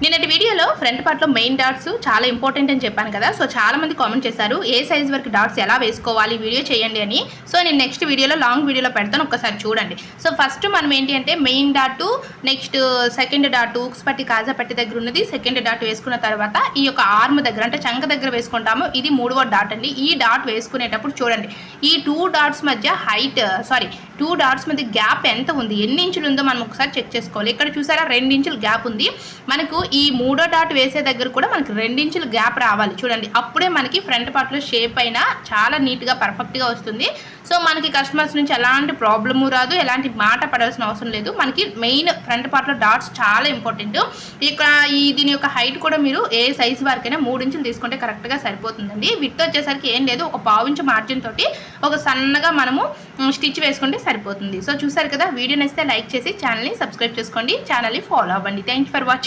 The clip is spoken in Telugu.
నిన్నటి వీడియోలో ఫ్రంట్ పార్ట్లో మెయిన్ డాట్స్ చాలా ఇంపార్టెంట్ అని చెప్పాను కదా. సో చాలా మంది కామెంట్ చేశారు ఏ సైజ్ వరకు డాట్స్ ఎలా వేసుకోవాలి వీడియో చేయండి అని. సో నేను నెక్స్ట్ వీడియోలో లాంగ్ వీడియోలో పెడతాను, ఒక్కసారి చూడండి. సో ఫస్ట్ మనం ఏంటి అంటే main dot, next second dot, ఉక్స్ పట్టి కాజా పట్టి దగ్గర ఉన్నది సెకండ్ డాట్ వేసుకున్న తర్వాత ఈ యొక్క ఆర్మ్ దగ్గర అంటే చంక దగ్గర వేసుకుంటాము. ఇది మూడవ డాట్ అండి. ఈ డాట్ వేసుకునేటప్పుడు చూడండి ఈ టూ డాట్స్ మధ్య టూ డాట్స్ మధ్య గ్యాప్ ఎంత ఉంది, ఎన్ని ఇంచులు ఉందో మనం ఒకసారి చెక్ చేసుకోవాలి. ఇక్కడ చూసారా 2 ఇంచులు గ్యాప్ ఉంది. మనకు ఈ మూడో డాట్ వేసే దగ్గర కూడా మనకి 2 ఇంచులు గ్యాప్ రావాలి చూడండి. అప్పుడే మనకి ఫ్రంట్ పార్ట్లో షేప్ అయినా చాలా నీట్గా పర్ఫెక్ట్గా వస్తుంది. సో మనకి కస్టమర్స్ నుంచి ఎలాంటి ప్రాబ్లము రాదు, ఎలాంటి మాట పడాల్సిన అవసరం లేదు. మనకి మెయిన్ ఫ్రంట్ పార్ట్లో డాట్స్ చాలా ఇంపార్టెంట్. ఇక్కడ దీని యొక్క హైట్ కూడా మీరు ఏ సైజు వరకైనా 3 ఇంచులు తీసుకుంటే కరెక్ట్గా సరిపోతుందండి. విత్ వచ్చేసరికి ఏం లేదు, ఒక 1/4 ఇంచు మార్జిన్ తోటి ఒక సన్నగా మనము స్టిచ్ వేసుకుంటే సరిపోతుంది. సో చూసారు కదా, వీడియో నచ్చితే లైక్ చేసి ఛానల్ని సబ్స్క్రైబ్ చేసుకోండి, ఛానల్ని ఫాలో అవ్వండి. Thank you for watching.